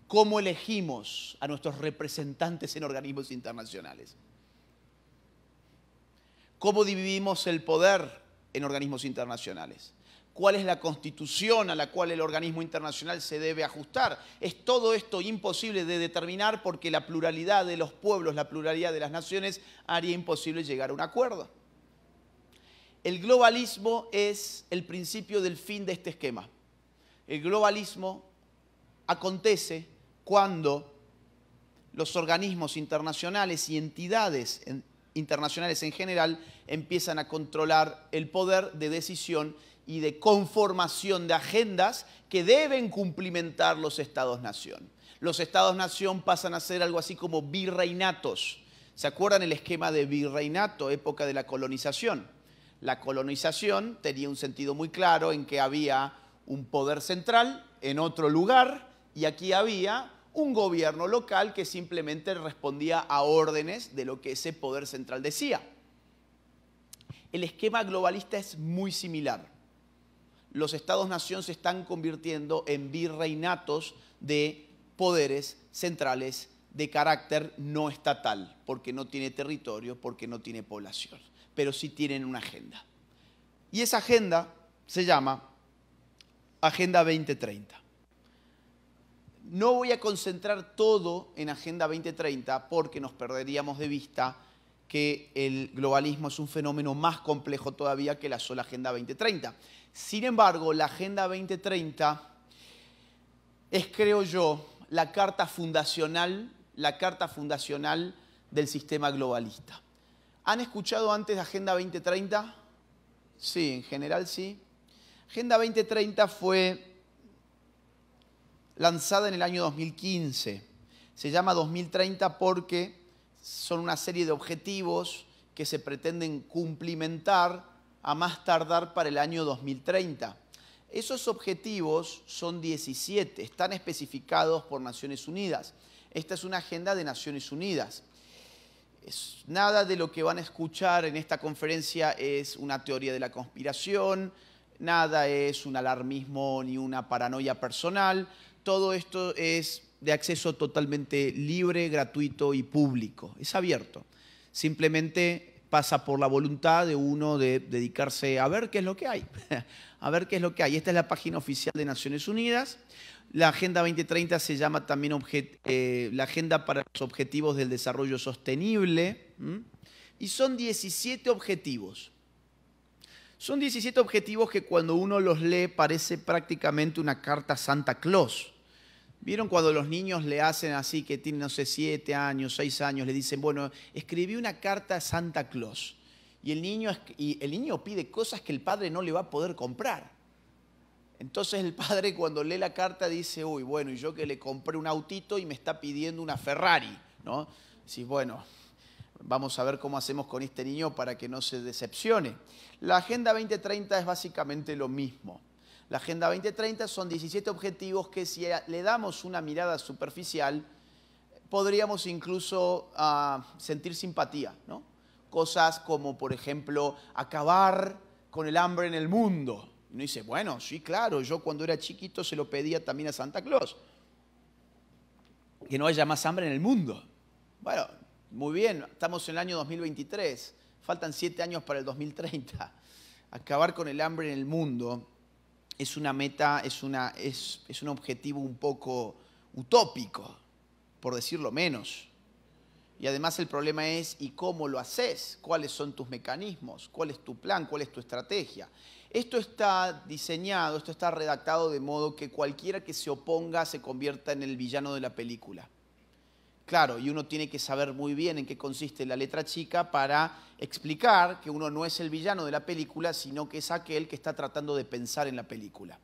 ¿Cómo elegimos a nuestros representantes en organismos internacionales? ¿Cómo dividimos el poder en organismos internacionales? ¿Cuál es la constitución a la cual el organismo internacional se debe ajustar? Es todo esto imposible de determinar porque la pluralidad de los pueblos, la pluralidad de las naciones haría imposible llegar a un acuerdo. El globalismo es el principio del fin de este esquema. El globalismo acontece cuando los organismos internacionales y entidades internacionales en general empiezan a controlar el poder de decisión y de conformación de agendas que deben cumplimentar los Estados-nación. Los Estados-nación pasan a ser algo así como virreinatos. ¿Se acuerdan el esquema de virreinato, época de la colonización? La colonización tenía un sentido muy claro en que había un poder central en otro lugar y aquí había un gobierno local que simplemente respondía a órdenes de lo que ese poder central decía. El esquema globalista es muy similar. Los Estados-nación se están convirtiendo en virreinatos de poderes centrales de carácter no estatal, porque no tiene territorio, porque no tiene población, pero sí tienen una agenda. Y esa agenda se llama Agenda 2030. No voy a concentrar todo en Agenda 2030 porque nos perderíamos de vista que el globalismo es un fenómeno más complejo todavía que la sola Agenda 2030. Sin embargo, la Agenda 2030 es, creo yo, la carta fundacional del sistema globalista. ¿Han escuchado antes de Agenda 2030? Sí, en general sí. Agenda 2030 fue lanzada en el año 2015. Se llama 2030 porque son una serie de objetivos que se pretenden cumplimentar a más tardar para el año 2030. Esos objetivos son 17, están especificados por Naciones Unidas. Esta es una agenda de Naciones Unidas. Nada de lo que van a escuchar en esta conferencia es una teoría de la conspiración, nada es un alarmismo ni una paranoia personal. Todo esto es de acceso totalmente libre, gratuito y público. Es abierto. Simplemente pasa por la voluntad de uno de dedicarse a ver qué es lo que hay. A ver qué es lo que hay. Esta es la página oficial de Naciones Unidas. La Agenda 2030 se llama también la Agenda para los Objetivos del Desarrollo Sostenible. Y son 17 objetivos. Son 17 objetivos que cuando uno los lee parece prácticamente una carta a Santa Claus. ¿Vieron cuando los niños le hacen así, que tienen, no sé, 7 años, 6 años, le dicen, bueno, escribí una carta a Santa Claus? Y el niño pide cosas que el padre no le va a poder comprar. Entonces el padre cuando lee la carta dice, uy, bueno, y yo que le compré un autito y me está pidiendo una Ferrari, ¿no? Decís, bueno, vamos a ver cómo hacemos con este niño para que no se decepcione. La Agenda 2030 es básicamente lo mismo. La Agenda 2030 son 17 objetivos que si le damos una mirada superficial, podríamos incluso sentir simpatía, ¿no? Cosas como, por ejemplo, acabar con el hambre en el mundo. Y uno dice, bueno, sí, claro, yo cuando era chiquito se lo pedía también a Santa Claus. Que no haya más hambre en el mundo. Bueno, muy bien, estamos en el año 2023, faltan 7 años para el 2030. Acabar con el hambre en el mundo es una meta, es un objetivo un poco utópico, por decirlo menos. Y además el problema es, ¿y cómo lo haces? ¿Cuáles son tus mecanismos? ¿Cuál es tu plan? ¿Cuál es tu estrategia? Esto está diseñado, esto está redactado de modo que cualquiera que se oponga se convierta en el villano de la película. Claro, y uno tiene que saber muy bien en qué consiste la letra chica para explicar que uno no es el villano de la película, sino que es aquel que está tratando de pensar en la película.